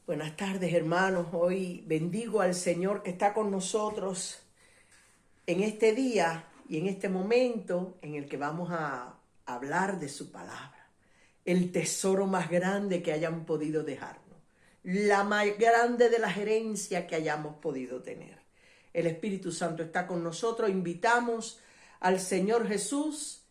Buenas tardes, hermanos. Hoy bendigo al Señor que está con nosotros en este día y en este momento en el que vamos a hablar de su palabra. El tesoro más grande que hayan podido dejarnos. La más grande de las herencias que hayamos podido tener. El Espíritu Santo está con nosotros. Invitamos al Señor Jesús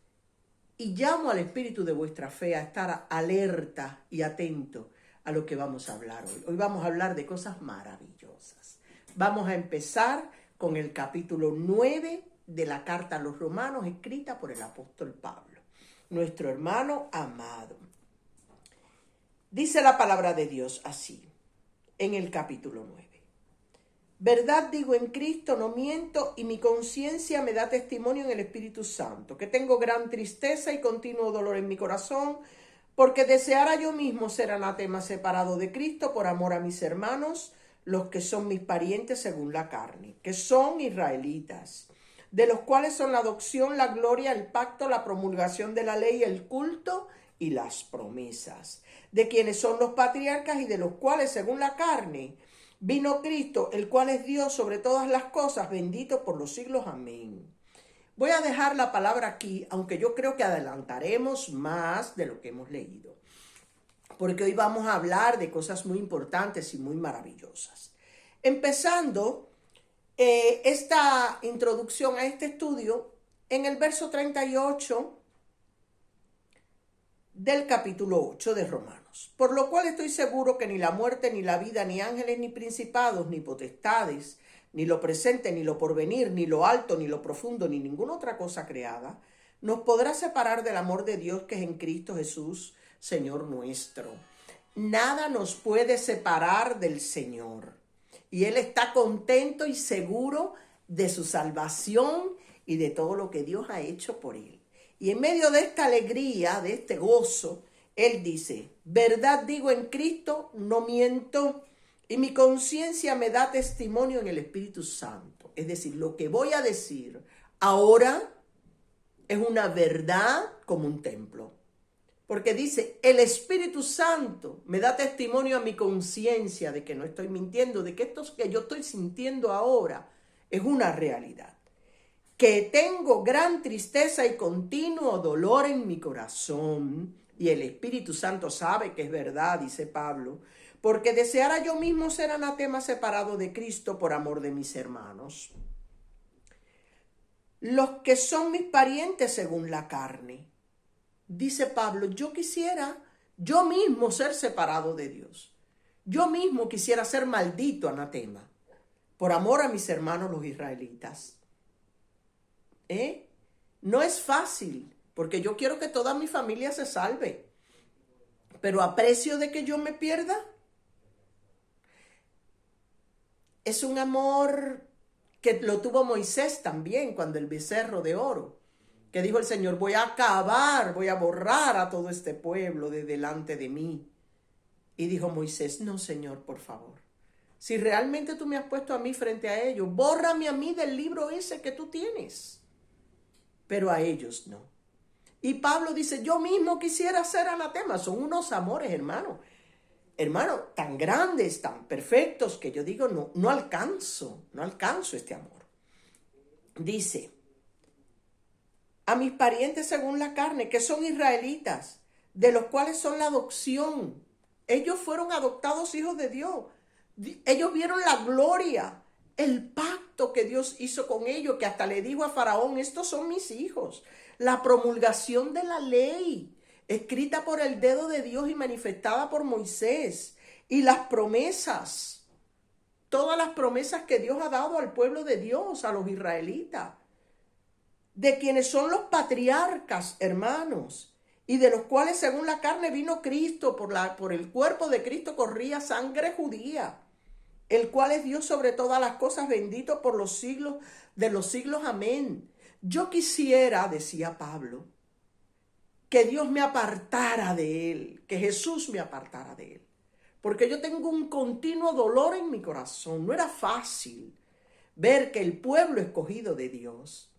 y llamo al Espíritu de vuestra fe a estar alerta y atento a lo que vamos a hablar hoy. Hoy vamos a hablar de cosas maravillosas. Vamos a empezar con el capítulo 9 de la carta a los Romanos, escrita por el apóstol Pablo, nuestro hermano amado. Dice la palabra de Dios así, en el capítulo 9. Verdad digo en Cristo, no miento, y mi conciencia me da testimonio en el Espíritu Santo, que tengo gran tristeza y continuo dolor en mi corazón, porque deseara yo mismo ser anatema separado de Cristo por amor a mis hermanos, los que son mis parientes según la carne, que son israelitas, de los cuales son la adopción, la gloria, el pacto, la promulgación de la ley, el culto y las promesas, de quienes son los patriarcas y de los cuales según la carne vino Cristo, el cual es Dios sobre todas las cosas, bendito por los siglos. Amén. Voy a dejar la palabra aquí, aunque yo creo que adelantaremos más de lo que hemos leído, porque hoy vamos a hablar de cosas muy importantes y muy maravillosas. Empezando esta introducción a este estudio en el verso 38 del capítulo 8 de Romanos. Por lo cual estoy seguro que ni la muerte, ni la vida, ni ángeles, ni principados, ni potestades, ni lo presente, ni lo porvenir, ni lo alto, ni lo profundo, ni ninguna otra cosa creada, nos podrá separar del amor de Dios que es en Cristo Jesús, Señor nuestro. Nada nos puede separar del Señor. Y Él está contento y seguro de su salvación y de todo lo que Dios ha hecho por Él. Y en medio de esta alegría, de este gozo, Él dice, verdad digo en Cristo, no miento, y mi conciencia me da testimonio en el Espíritu Santo. Es decir, lo que voy a decir ahora es una verdad como un templo. Porque dice, el Espíritu Santo me da testimonio a mi conciencia de que no estoy mintiendo, de que esto que yo estoy sintiendo ahora es una realidad. Que tengo gran tristeza y continuo dolor en mi corazón. Y el Espíritu Santo sabe que es verdad, dice Pablo, porque deseara yo mismo ser anatema separado de Cristo por amor de mis hermanos, los que son mis parientes según la carne. Dice Pablo, yo quisiera yo mismo ser separado de Dios. Yo mismo quisiera ser maldito anatema por amor a mis hermanos los israelitas. No es fácil, porque yo quiero que toda mi familia se salve, pero a precio de que yo me pierda. Es un amor que lo tuvo Moisés también cuando el becerro de oro, que dijo el Señor, voy a acabar, voy a borrar a todo este pueblo de delante de mí. Y dijo Moisés, no, Señor, por favor. Si realmente tú me has puesto a mí frente a ellos, bórrame a mí del libro ese que tú tienes. Pero a ellos no. Y Pablo dice, yo mismo quisiera ser anatema. Son unos amores, hermano. Hermano, tan grandes, tan perfectos, que yo digo, no alcanzo este amor. Dice, a mis parientes según la carne, que son israelitas, de los cuales son la adopción. Ellos fueron adoptados hijos de Dios. Ellos vieron la gloria, el pacto que Dios hizo con ellos, que hasta le dijo a Faraón, estos son mis hijos. La promulgación de la ley, escrita por el dedo de Dios y manifestada por Moisés. Y las promesas, todas las promesas que Dios ha dado al pueblo de Dios, a los israelitas, de quienes son los patriarcas, hermanos, y de los cuales según la carne vino Cristo, por el cuerpo de Cristo corría sangre judía, el cual es Dios sobre todas las cosas, bendito por los siglos de los siglos. Amén. Yo quisiera, decía Pablo, que Dios me apartara de Él, que Jesús me apartara de Él, porque yo tengo un continuo dolor en mi corazón. No era fácil ver que el pueblo escogido de Dios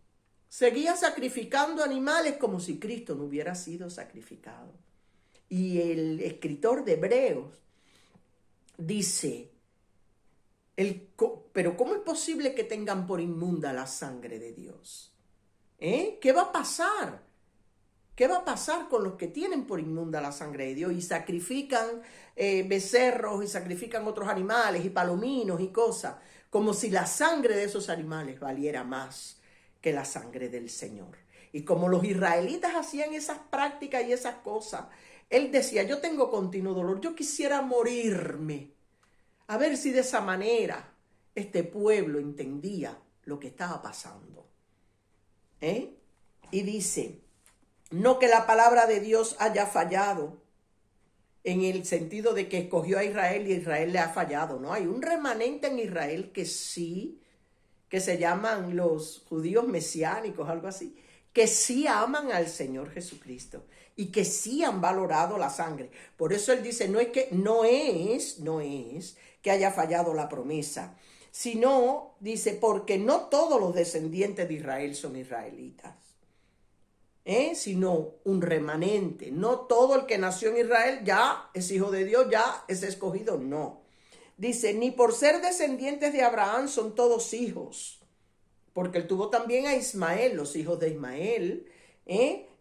seguía sacrificando animales como si Cristo no hubiera sido sacrificado. Y el escritor de Hebreos dice, pero ¿cómo es posible que tengan por inmunda la sangre de Dios? ¿Qué va a pasar? ¿Qué va a pasar con los que tienen por inmunda la sangre de Dios y sacrifican becerros y sacrifican otros animales y palominos y cosas, como si la sangre de esos animales valiera más que la sangre del Señor? Y como los israelitas hacían esas prácticas y esas cosas, él decía, yo tengo continuo dolor, yo quisiera morirme, a ver si de esa manera este pueblo entendía lo que estaba pasando. Y dice, no que la palabra de Dios haya fallado, en el sentido de que escogió a Israel y Israel le ha fallado. No, hay un remanente en Israel que sí, que se llaman los judíos mesiánicos, algo así, que sí aman al Señor Jesucristo y que sí han valorado la sangre. Por eso él dice, no es que haya fallado la promesa, sino, dice, porque no todos los descendientes de Israel son israelitas. Sino un remanente. No todo el que nació en Israel ya es hijo de Dios, ya es escogido, no. Dice, ni por ser descendientes de Abraham son todos hijos, porque él tuvo también a Ismael, los hijos de Ismael,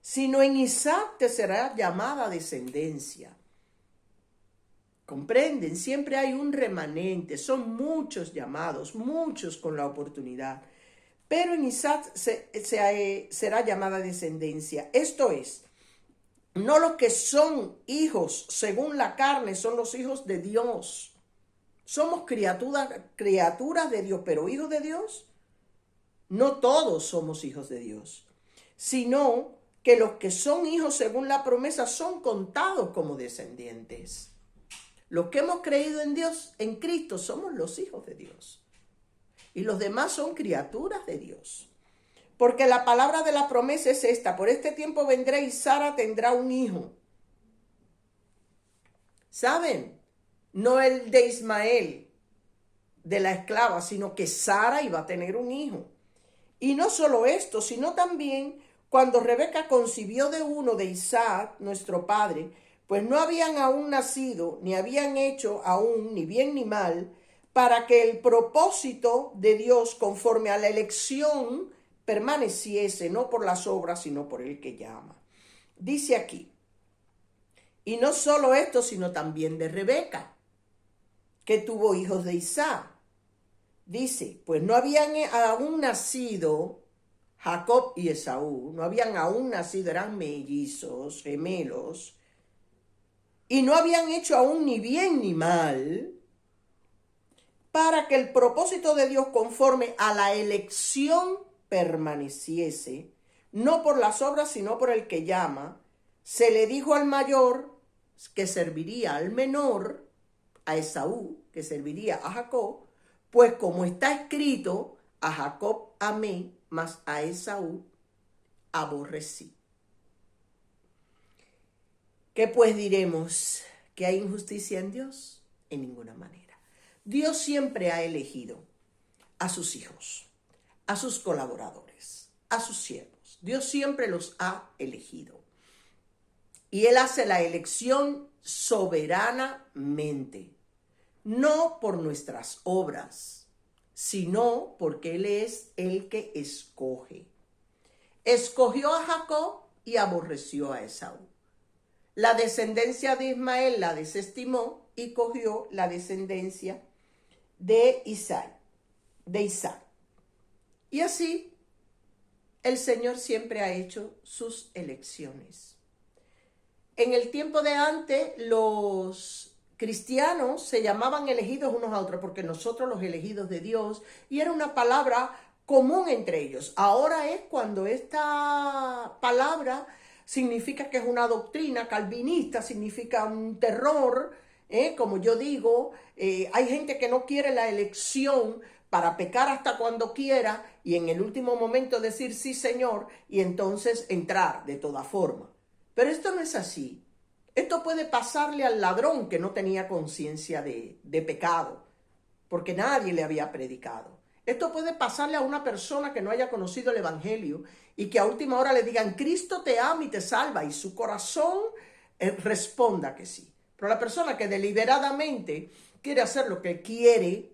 sino en Isaac te será llamada descendencia. ¿Comprenden? Siempre hay un remanente, son muchos llamados, muchos con la oportunidad. Pero en Isaac será llamada descendencia. Esto es, no los que son hijos según la carne son los hijos de Dios. Somos criaturas de Dios, pero hijos de Dios, no todos somos hijos de Dios, sino que los que son hijos según la promesa son contados como descendientes. Los que hemos creído en Dios, en Cristo, somos los hijos de Dios. Y los demás son criaturas de Dios. Porque la palabra de la promesa es esta: por este tiempo vendré y Sara tendrá un hijo. ¿Saben? No el de Ismael, de la esclava, sino que Sara iba a tener un hijo. Y no solo esto, sino también cuando Rebeca concibió de uno de Isaac, nuestro padre, pues no habían aún nacido, ni habían hecho aún ni bien ni mal, para que el propósito de Dios conforme a la elección permaneciese, no por las obras, sino por el que llama. Dice aquí, y no solo esto, sino también de Rebeca, que tuvo hijos de Isaac. Dice, pues no habían aún nacido Jacob y Esaú, no habían aún nacido, eran mellizos, gemelos, y no habían hecho aún ni bien ni mal, para que el propósito de Dios conforme a la elección permaneciese, no por las obras, sino por el que llama. Se le dijo al mayor que serviría al menor, a Esaú, que serviría a Jacob, pues como está escrito, a Jacob amé, mas a Esaú aborrecí. ¿Qué pues diremos? ¿Que hay injusticia en Dios? En ninguna manera. Dios siempre ha elegido a sus hijos, a sus colaboradores, a sus siervos. Dios siempre los ha elegido. Y Él hace la elección soberanamente, no por nuestras obras, sino porque Él es el que escoge. Escogió a Jacob y aborreció a Esaú. La descendencia de Ismael la desestimó y cogió la descendencia de Isaac. Y así el Señor siempre ha hecho sus elecciones. En el tiempo de antes, los cristianos se llamaban elegidos unos a otros, porque nosotros los elegidos de Dios, y era una palabra común entre ellos. Ahora es cuando esta palabra significa que es una doctrina calvinista, significa un terror, como yo digo, hay gente que no quiere la elección para pecar hasta cuando quiera y en el último momento decir sí, Señor, y entonces entrar de toda forma. Pero esto no es así. Esto puede pasarle al ladrón que no tenía conciencia de pecado, porque nadie le había predicado. Esto puede pasarle a una persona que no haya conocido el Evangelio y que a última hora le digan, Cristo te ama y te salva, y su corazón responda que sí. Pero la persona que deliberadamente quiere hacer lo que quiere,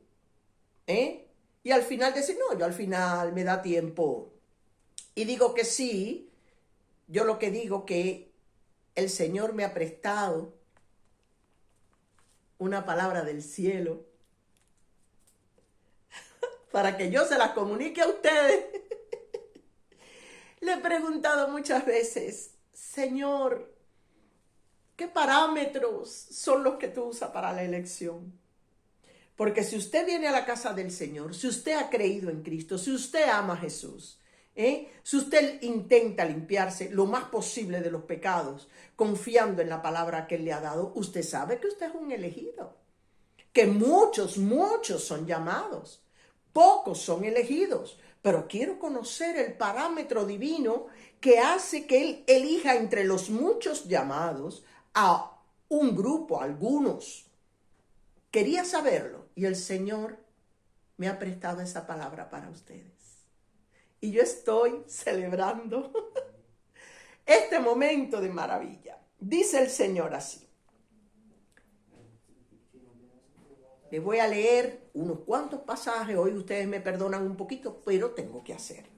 ¿eh? Y al final decir, no, yo al final me da tiempo y digo que sí. Yo lo que digo que el Señor me ha prestado una palabra del cielo para que yo se la comunique a ustedes. Le he preguntado muchas veces, Señor, ¿qué parámetros son los que tú usas para la elección? Porque si usted viene a la casa del Señor, si usted ha creído en Cristo, si usted ama a Jesús, si usted intenta limpiarse lo más posible de los pecados, confiando en la palabra que Él le ha dado, usted sabe que usted es un elegido. Que muchos son llamados, pocos son elegidos. Pero quiero conocer el parámetro divino que hace que Él elija entre los muchos llamados a un grupo, a algunos. Quería saberlo y el Señor me ha prestado esa palabra para ustedes. Y yo estoy celebrando este momento de maravilla. Dice el Señor así. Les voy a leer unos cuantos pasajes. Hoy ustedes me perdonan un poquito, pero tengo que hacerlo.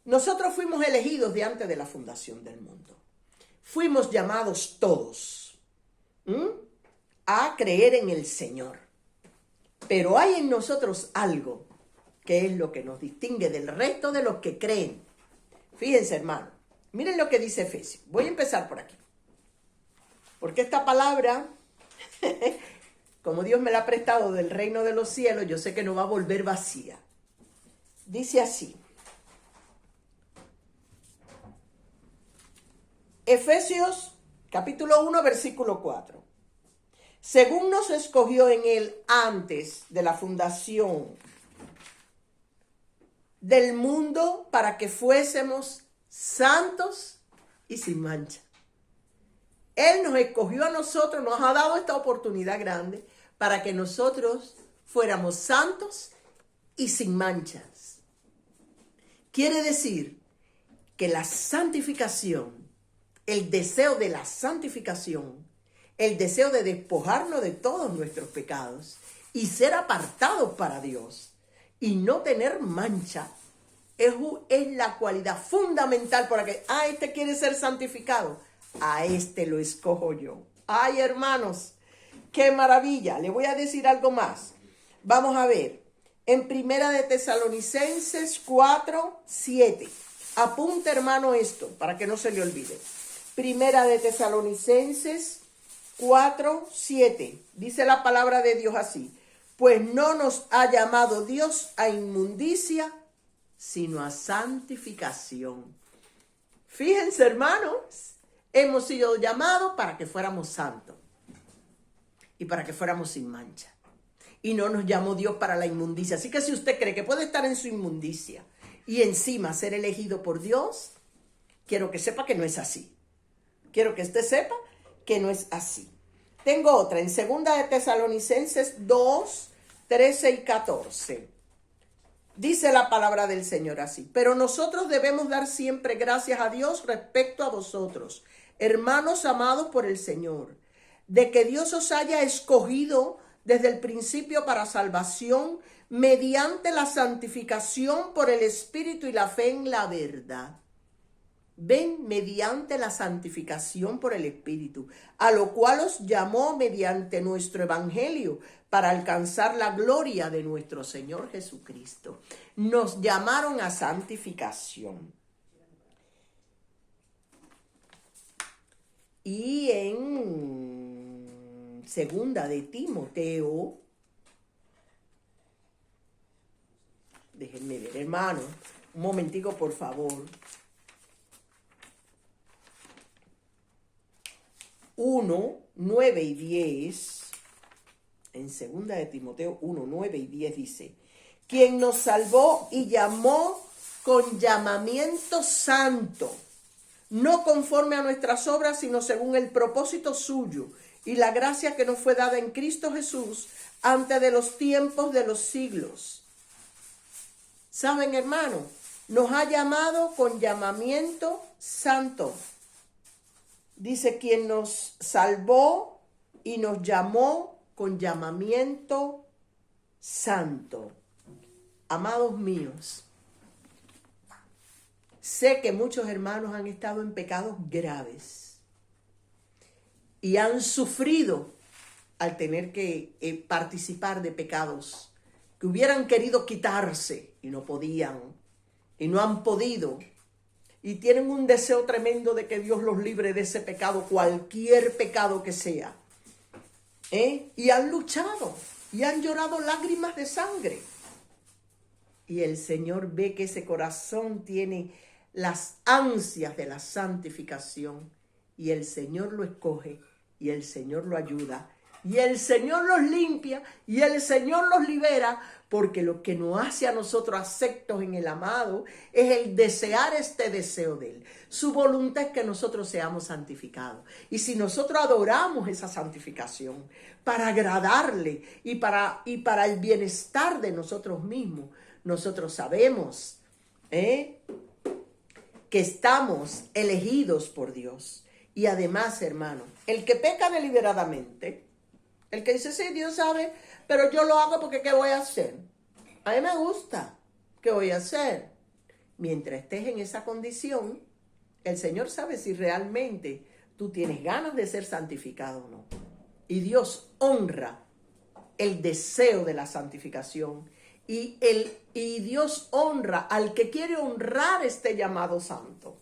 Nosotros fuimos elegidos de antes de la fundación del mundo. Fuimos llamados todos a creer en el Señor. Pero hay en nosotros algo que es lo que nos distingue del resto de los que creen. Fíjense, hermano. Miren lo que dice Efesios. Voy a empezar por aquí. Porque esta palabra... como Dios me la ha prestado del reino de los cielos, yo sé que no va a volver vacía. Dice así. Efesios capítulo 1, versículo 4. Según nos escogió en Él antes de la fundación del mundo para que fuésemos santos y sin mancha. Él nos escogió a nosotros, nos ha dado esta oportunidad grande para que nosotros fuéramos santos y sin manchas. Quiere decir que la santificación, el deseo de la santificación, el deseo de despojarnos de todos nuestros pecados y ser apartados para Dios y no tener mancha, es la cualidad fundamental para que, este quiere ser santificado. A este lo escojo yo. Ay, hermanos, qué maravilla. Le voy a decir algo más. Vamos a ver. En Primera de Tesalonicenses 4, 7. Apunta, hermano, esto para que no se le olvide. Primera de Tesalonicenses 4, 7. Dice la palabra de Dios así. Pues no nos ha llamado Dios a inmundicia, sino a santificación. Fíjense, hermanos. Hemos sido llamados para que fuéramos santos y para que fuéramos sin mancha. Y no nos llamó Dios para la inmundicia. Así que si usted cree que puede estar en su inmundicia y encima ser elegido por Dios, quiero que sepa que no es así. Quiero que usted sepa que no es así. Tengo otra en 2 de Tesalonicenses 2, 13 y 14. Dice la palabra del Señor así. Pero nosotros debemos dar siempre gracias a Dios respecto a vosotros, hermanos amados por el Señor, de que Dios os haya escogido desde el principio para salvación mediante la santificación por el Espíritu y la fe en la verdad. Ven, mediante la santificación por el Espíritu, a lo cual os llamó mediante nuestro Evangelio para alcanzar la gloria de nuestro Señor Jesucristo. Nos llamaron a santificación. Y en 2 de Timoteo, déjenme ver, hermano, un momentico, por favor. 1, 9 y 10, en 2 de Timoteo 1, 9 y 10 dice, quien nos salvó y llamó con llamamiento santo, no conforme a nuestras obras, sino según el propósito suyo y la gracia que nos fue dada en Cristo Jesús antes de los tiempos de los siglos. ¿Saben, hermano? Nos ha llamado con llamamiento santo. Dice, quien nos salvó y nos llamó con llamamiento santo. Amados míos, sé que muchos hermanos han estado en pecados graves y han sufrido al tener que participar de pecados que hubieran querido quitarse y no podían y no han podido. Y tienen un deseo tremendo de que Dios los libre de ese pecado, cualquier pecado que sea. Y han luchado y han llorado lágrimas de sangre. Y el Señor ve que ese corazón tiene las ansias de la santificación. Y el Señor lo escoge y el Señor lo ayuda. Y el Señor los limpia y el Señor los libera, porque lo que nos hace a nosotros aceptos en el amado es el desear este deseo de Él. Su voluntad es que nosotros seamos santificados. Y si nosotros adoramos esa santificación para agradarle y para el bienestar de nosotros mismos, nosotros sabemos que estamos elegidos por Dios. Y además, hermano, el que peca deliberadamente, el que dice, sí, Dios sabe, pero yo lo hago porque ¿qué voy a hacer? A mí me gusta, ¿qué voy a hacer? Mientras estés en esa condición, el Señor sabe si realmente tú tienes ganas de ser santificado o no. Y Dios honra el deseo de la santificación y Dios honra al que quiere honrar este llamado santo.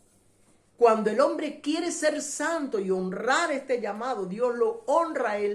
Cuando el hombre quiere ser santo y honrar este llamado, Dios lo honra a él